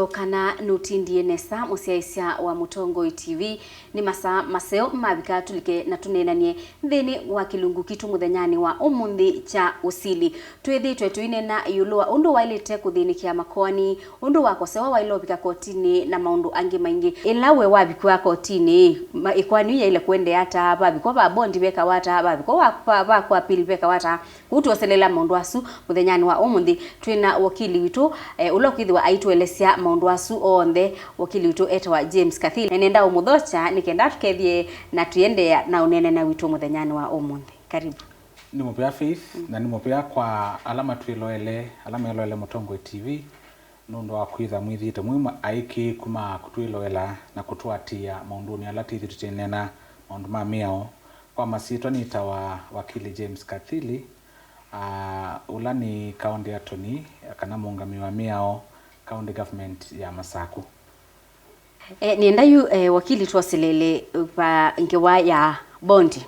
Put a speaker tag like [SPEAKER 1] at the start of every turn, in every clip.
[SPEAKER 1] wito kana nutindie nesa musiaisia wa Mutongo TV ni maseo mabika tulike na tunenanie thini wa kilungu kitu muthenyani wa umundi cha Usili twithitwe tuine na yulua undu wailite kuthinikia makwani undu wakosewa wailobika Kotini na maundu angi maingi ilawe wabikwa Kotini ikwani ya ile kwende hata babikwa ba bondi beka wata babikwa ba kwa pili beka wata kutuoselela maundu asu muthenyani wa umundi twina wakili witu ulokithwa aitwelesia maundu asu onthe wakili witu etwa James Kathili nenda umuthocha nikenda tukethie na tuende na unene na witu muthenyani wa umundi. Karibu.
[SPEAKER 2] Ni mupea Faith na ni mupea kwa alama tuiloele Mutongo TV nundu wa kwitha mwithite mwima aiki kuma kutuiloela na kutuatia maunduni alati tutenena maundu ma miao kwa masitwa nita wa wakili James Kathili ulani county attorney kana muungami wa miao county government ya Masaku.
[SPEAKER 1] Nienda yu wakili tuwasilele pa ngewa ya bondi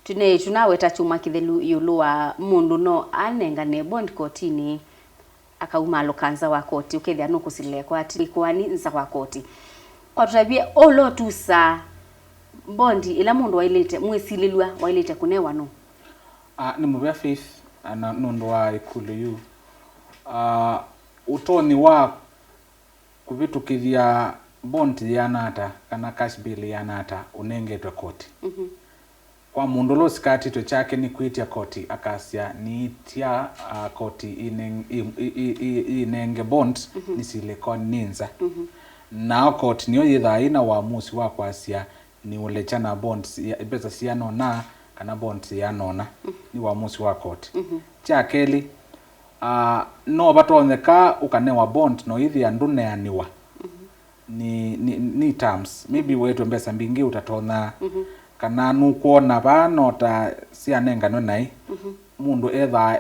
[SPEAKER 1] tunaweta chuma kithelu yulua mundu no anengane bond Kotini akauma lokanza wa koti ukethia no kusile kwa atikwani nza kwa koti kwa tutabia olo tusa bondi ila mundu wailete mwesililwa wailete kunewa no
[SPEAKER 2] ni mubea Faith na nundu wa ikulu yu utoni wa kuvitukithia bond yanata kana cash bill yanata unengetwe koti kwa mundu lo sikati to chake ni kuitia koti akasia ni tia koti inenge bond nisile kwa ninza na koti niyo yitha ina uamuzi wa kwasia ni ulechana bond pesa sianona kana bond sianona ni uamuzi wa koti chakeli no batoneka ukanewa bond no ithi anduneaniwa ni terms maybe wetu mbesa mbingi utatona kana nukuona banota sianengano nai mundu etha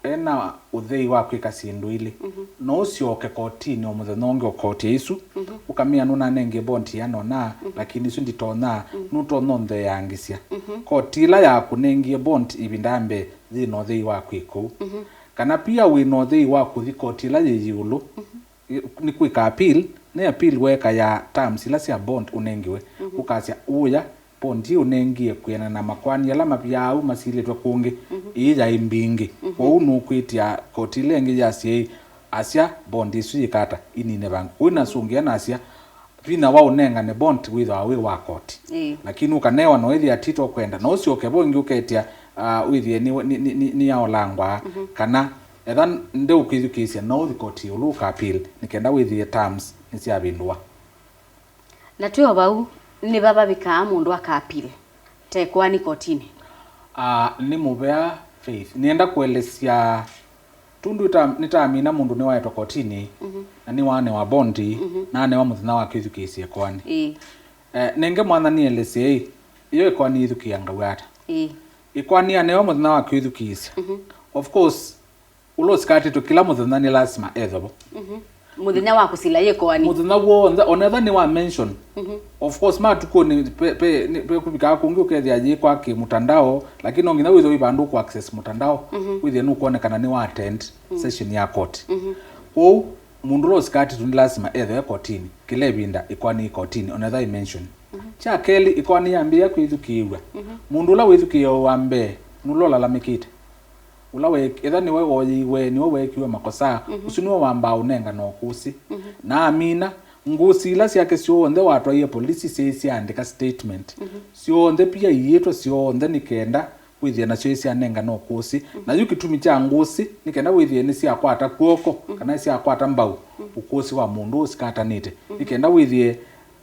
[SPEAKER 2] ena uthei wa kwika sindu ile no ucioke Kotini omuthononge koti isu ukamia nuna nenge bondi yanona lakini isu nditona nutono nthe yangisia kotila ya kunengie bond ibindambe thino thei wa kwiku kana pia wino thei wa kuthi kotila yeyulu ni kwika appeal ne appeal weka ya terms ila sia bond unengiwe ukasia uya bondi unengie kwena na makwani ala mapya au masiletwa kungi ija imbingi kwa unu kwitia kotile ngi yasie asia bondi suikata inine bangu kuna sungia na asia vina wa unenga ne bond without we wa koti lakini ukanewa no ithi atito kwenda no ucio kebongi uketia withi ni ya olangwa kana ethan nde ukithukisia no the koti uluka appeal nikenda withi terms nisia bindwa
[SPEAKER 1] na tuyo bau ni baba bika mundu akapile tekwani Kotini
[SPEAKER 2] ni mubea Faith nienda kuelesia tundu nitamina mundu ni waetwa Kotini na ni wane wa bondi na ne wa muthina wa kwithukisia kwani nenge mwana ni elesia iyo ikwani ithukianga wata ikwani ane wa muthina wa kwithukisia of course ulo skati to kila muthina ni lazima ethobo
[SPEAKER 1] muthina wa kusila yekwani
[SPEAKER 2] muthina wo onetha ni wa mention of course ma tuko ni pe kubika kungi ukethia ji kwa ki mutandao lakini ongina wizo ibandu ku access mutandao withi nu kuonekana ni wa attend session ya court mundu lo skati tu lazima ethe Kotini kile binda ikwani Kotini onetha I mention cha keli ikwani yambia kwithukiwa mundu la withukiyo wambe nulola lamikite ulawe etha niwe oyiwe niwe wekiwe makosa usiniwe wamba unenga no kusi na amina ngusi ila siake sionthe watwa ye police sisi andika statement sionthe pia yetwa sionthe nikenda withia na cio nenga no kusi na yukitumi cha ngusi nikenda withia ni cia kwata kuoko kana cia kwata mbau ukusi wa mundu usikatanite nikenda withie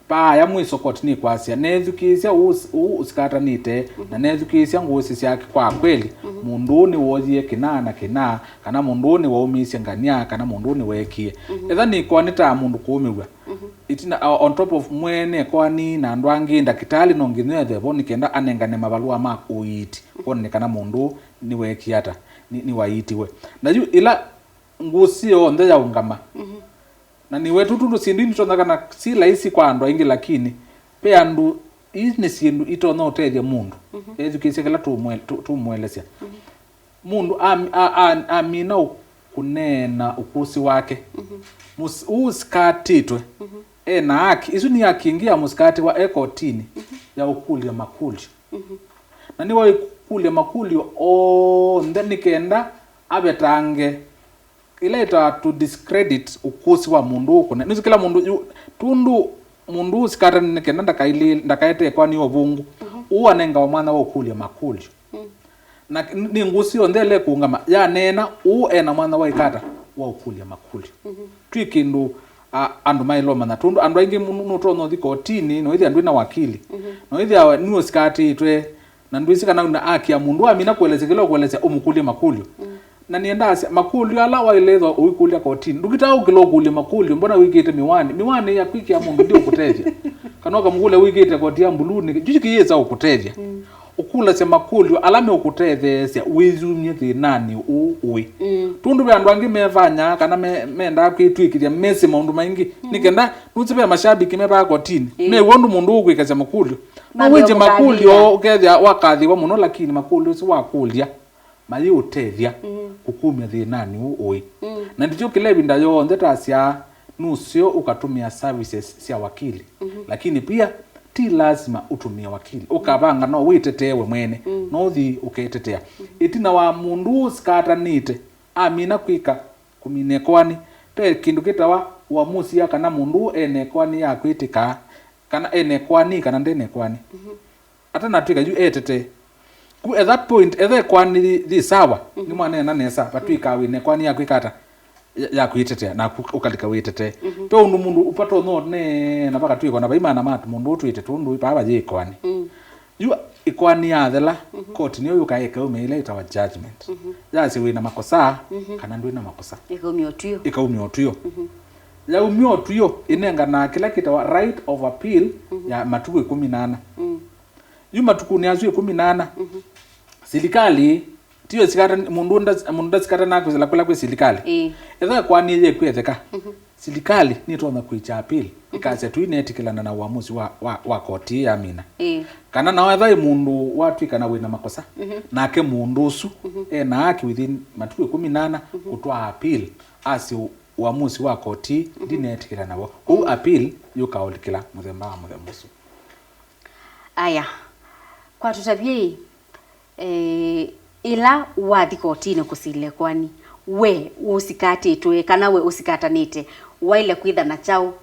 [SPEAKER 2] pa ya mwiso Kotini kwasia nethukisia usikatanite na nethukisia ngusi ciake kwa kweli mundu ni wothie kina kana mundu ni waumisia ngania kana mundu ni wekie etha ni kwanita mundu kuumiwa itina on top of mwene kwani na ndwangi ndakitali no nginethe bo nikenda anengane mabalua ma kuiti kone kana mundu ni wekiata ni waitiwe na ila ngusi onthe ya ungama na ni wetu tundu sindini tonakana si laisi kwa andu ingi lakini pe andu ini sindu itona utethia mundu education kala tumwelesia mundu amina kunena ukusi wake usikatitwe na haki isu ni akiingia muskati wa Kotini ya ukulia makulio na ni wa ukulia makulio then nikenda abetange ileta to discredit ukusi wa mundu uko ni kila mundu tundu mundu sikata nikenda ndakaite kwa ni obungu uwanenga wa mwana wa ukulia makulio na ni ngusio ndele kuungama ya nena ena mwana wa ikata wa ukulia makulio twikindu andu mailoma na tundu andu aingi muno no Kotini no ithi andu na wakili no ithi awa niwo sikati itwe na ndu isikana na aki ya mundu amina kuelezekelo kuelezea umukulia makulio na nienda asia makulio ala wailethwa uikulia Kotini ndukita ukilo kulia makulio mbona wikite miwani ya kwiki ya mundu ndio kutethia kanoka mugule wikite Koti ya mbuluni juki yeza ukutethia ukula se makulio alame ukutethesia wizumye thinani uwi tundu bandu angi mevanya kana menda kwitwikiria mesi maundu maingi nikenda nutsibe mashabiki meba Kotini me wondu mundu ukwikaza makulio wije makulio ukethia wakathi wa muno lakini makulio si wakulia mayi utethia kukumya thinani uwi na ndicho kile binda yo ndetasia nusio ukatumia services cia wakili lakini pia ti lazima utumia wakili ukabanga no witetewe mwene no thi uketetea itina wa mundu skatanite amina kwika kumine kwani te kindu kitawa uamuzi ya kana mundu ene kwani ya kwitika kana ene kwani kana ndene kwani ata natwika yu etete ku at that point ethe kwani thi sawa ni mwana na nesa patwika wine kwani ya kwikata ya kuitetea na ukalika witete to undu mundu upato no ne na baka twiko na baimana matu mundu utwite tundu ipaba je ikwani yu ikwani ya thela court niyo yukaeka umeile itawa judgment yasi wina makosa kana ndu ina makosa ikaumio tuyo ya umio tuyo inenga na kila kitawa right of appeal ya matuku 18 yu matuku ni azu 18 serikali tiyo sikata mundu sikata na kuzela kula kwa serikali etha kwani ye kwetheka serikali ni tona kuicha appeal ikaze tu inetikilana na uamuzi wa koti ya mina kana na wetha mundu watwika na wina makosa nake mundu usu na haki within matuku 18 kutwa appeal asi uamuzi wa koti ndinetikilana wo ku appeal yukaulikila muthemba wa muthembusu
[SPEAKER 1] aya kwa tutabie ila wathi Kotini kusile kwani we usikatitwe kana we usikatanite waile kwitha na chao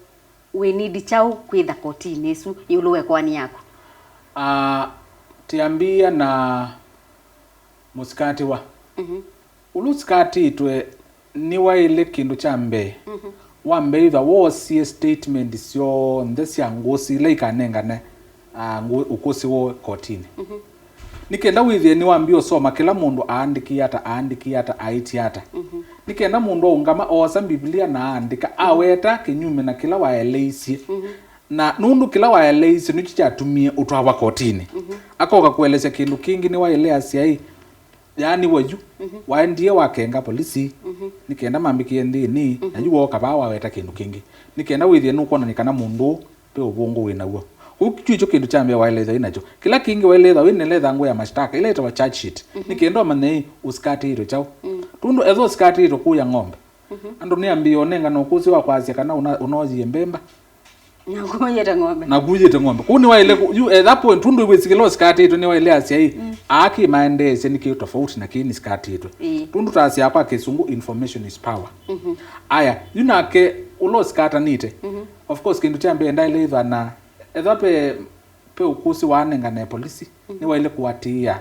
[SPEAKER 1] we need chao kwitha Kotini su yuluwe kwani yako
[SPEAKER 2] tiambia na musikati wa ulusikatitwe ni waile kindu cha mbe wa mbe itha wosie statement sio ndesya ngusi like nengane ukusi wo Kotini nikenda withie ni wambio soma kila mundu aandiki ata aiti ata nikenda mundu ungama osa Biblia na andika aweta kinyume na kila waeleisi na nundu kila waeleisi nicho chatumie utwa Kotini akoka kueleza kindu kingi ni waelea siai yani waju waendie wakenga polisi nikenda mambikie ndini na yuo kaba waweta kindu kingi nikenda withie nukona nikana mundu pe ubungu winawo ukicho kindu chambe waeleza inacho kila kingi waeleza wineletha ngo ya mashtaka ile itawa charge sheet nikienda manei usikati hilo chao tundu ezo usikati hilo kuya ng'ombe ando niambio nenga no kuzi wa kwazi kana unozi mbemba na kuyeta ng'ombe kuni waile you at that point tundu wisikilo usikati hilo ni waile asia hii aki maendeze nikio tofauti na kini usikati hilo tundu tasi hapa kesungu information is power aya yunake ulo usikata nite of course kindu chambe ndaile idha na ethape pe ukusi wanenga na polisi ni waile kuatia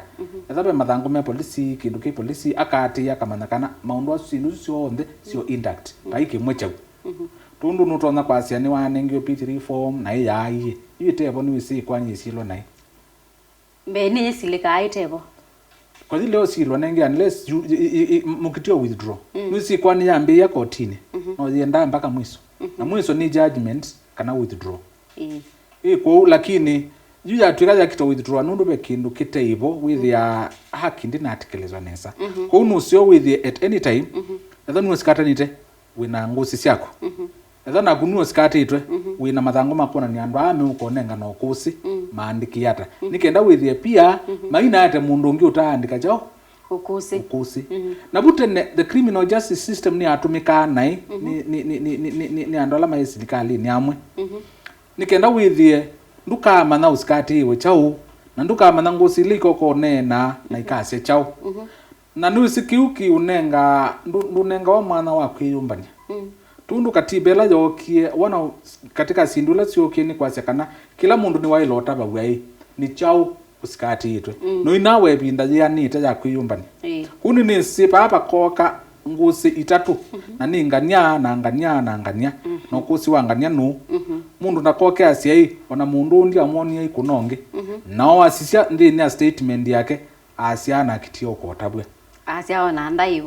[SPEAKER 2] ethape mathangu me polisi kindu ki polisi akatia kamanyakana maundu asu sio onde sio intact paiki mwecha tundu nutona kwasia ni wanengio P3 form na yai yitebo ni wisi kwani silo nai
[SPEAKER 1] mbeni silika aitebo
[SPEAKER 2] kwa leo silo nengi unless mukitio withdraw wisi kwani yambe ya Kotini no yenda mpaka mwiso na mwiso ni judgment kana withdraw iko lakini juu ya twikaja kito withdraw nundu be kindu kiteivo with ya haki ndina atikelezwa nesa ko unusio with at any time etha nuo skatanite wina ngusi syako etha na kunuo skatitwe wina mathango makona ni andu ame ukonenga no kusi maandiki yata nikenda with pia maina ate mundu ungi utaandika jao
[SPEAKER 1] ukusi
[SPEAKER 2] na butene the criminal justice system ni atumika nai ni andola mai serikali ni amwe nikenda withie nduka mana uskati iwe chau na nduka mana ngusili koko nena na ikase chau na nusikiuki unenga ndunenga wa mwana wa kwiyumbania tundu katibela yokie wana katika sindula siokie ni kwasekana kila mundu ni wailota bagwai ni chau usikati itwe no inawe binda yani ya kwiyumbania kuni ni sipa hapa koka ngusi itatu na ni ngania no kusi wangania nu mundu nakoke asiai ona mundu ndi amoni ikunonge nao asisia ndi ni statement yake asiana kitio kotabwe
[SPEAKER 1] asia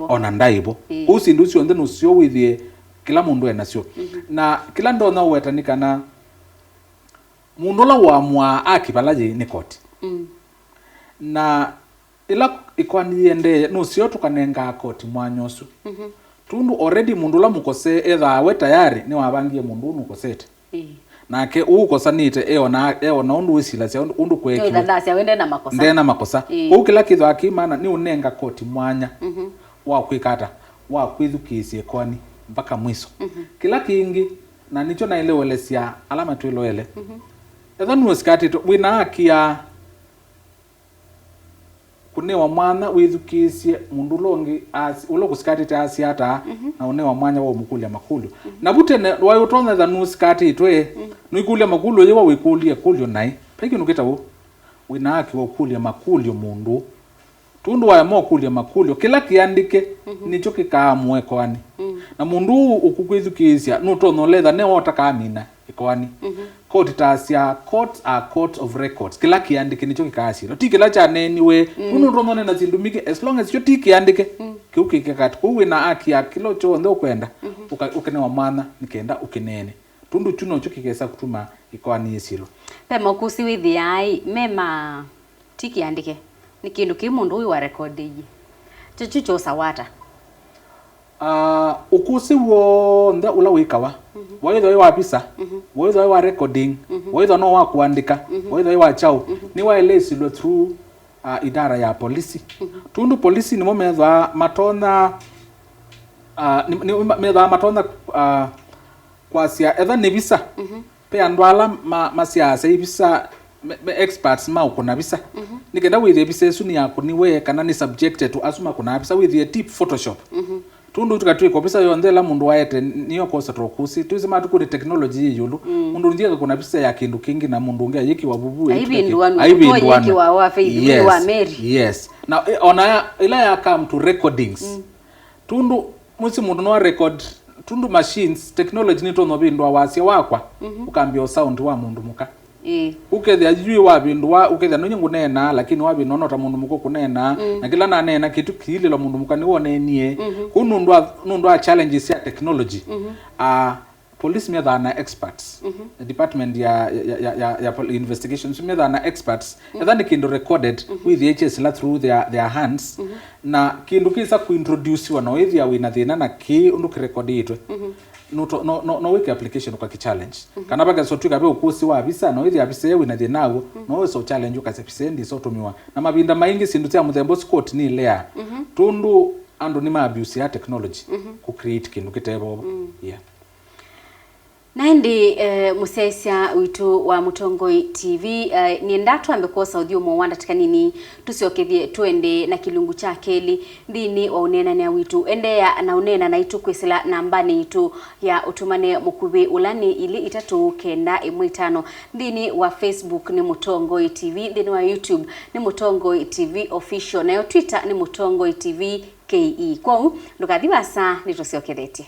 [SPEAKER 1] ona
[SPEAKER 2] ndaibo usi ndu sio ndeno sio withie kila mundu enasio na kila ndo na wetanikana mundu la wa mwa akibalaje ni koti na ila ikwani ende no sio tukanenga koti mwanyosu tundu already mundu la mukose etha we tayari ni wabangie mundu nukosete nake ukosanite eona undu wisila sia undu kweki
[SPEAKER 1] ndasia wende na makosa
[SPEAKER 2] ndena makosa ukila kitho akimana ni unenga koti mwanya wa kwikata wa kwithukisie kwani mpaka mwiso kila kingi na nicho na ile welesia alama tu ile etha nusikati wina akia kunewa mwana withukisie mundu longi ulo kusikati asiata na unewa mwanya wa mukulia makulu na butene wayotona tha nusikati itwe nuikulia makulu yewa wikulia kulyo nai peki nukita wo winaki wa kulia makulyo mundu tundu wa mo kulia makulyo kila kiandike nicho kikamwe kwani na mundu ukukwithukisia nutono letha ne wota kamina ikwani court tasia courts are court of records kila kiandike nicho kikasiro tikila cha neni we unutono na zindumike as long as yo tikiandike kiukike kat kuwina akia kilo cho ndo kwenda ukenewa mana nikenda ukinene tundu chuno cho kikesa kutuma ikwani isilo
[SPEAKER 1] pema kusi withi ai mema tikiandike ni kindu ki mundu uyu wa recordiji chucho sawata
[SPEAKER 2] ukusi wo nda ula wikawa waitho wa pisa waitho wa recording waitho no wa kuandika waitho wa chau ni wa elesilo through idara ya polisi tundu polisi ni momeza matona ni meza matona kwa sia etha ni visa pe andwala masiasa ibisa experts ma ukona visa nikenda withie visa esu ni yako ni we kana ni subjected to asuma kuna visa withie deep photoshop tundu tukatwi kopisa yondela mundu waete niyo kosa trokusi tuzima tukuri technology yulu mundu ndiye kuna visa ya kindu kingi na mundu ngia yiki wabubu
[SPEAKER 1] yiki wa Facebook wa Mary
[SPEAKER 2] yes na ona ila ya come to recordings tundu musi mundu no record tundu machines technology nito no bindwa wasia wakwa ukambia sound wa mundu muka ukethia ajui wa bindwa ukethia no nyungu nena lakini wa bindwa nota mundu muko kunena na kila na nena kitu kile lo mundu muka ni wone nie kunundwa challenges ya technology police me than experts the department ya investigations me than experts then kindu recorded with the HS la through their hands na kindu kisa kuintroduce wana withia wina thina na ki undu kirekodi itwe no wiki application kwa challenge kana baga so tuka be ukusi wa visa no withia visa wina thina go no so challenge ukasepisendi so tumiwa na mabinda maingi sindu tia muthembo scott ni lea tundu andu ni ma abuse ya technology ku create kindu kitebo yeah.
[SPEAKER 1] Naindi musesia witu wa Mutongoi TV ni ndatu ambekosa udhio mwanda tika nini tusiokethie tuende na kilungu cha keli dhini wa unena ni witu ende ya na unena na itu kwesila nambani itu ya utumane mukube ulani ili itatu kenda imwitano dhini wa Facebook ni Mutongoi TV dhini wa YouTube ni Mutongoi TV official na yo Twitter ni Mutongoi TV KE kwa ndukathibasa nitusiokethete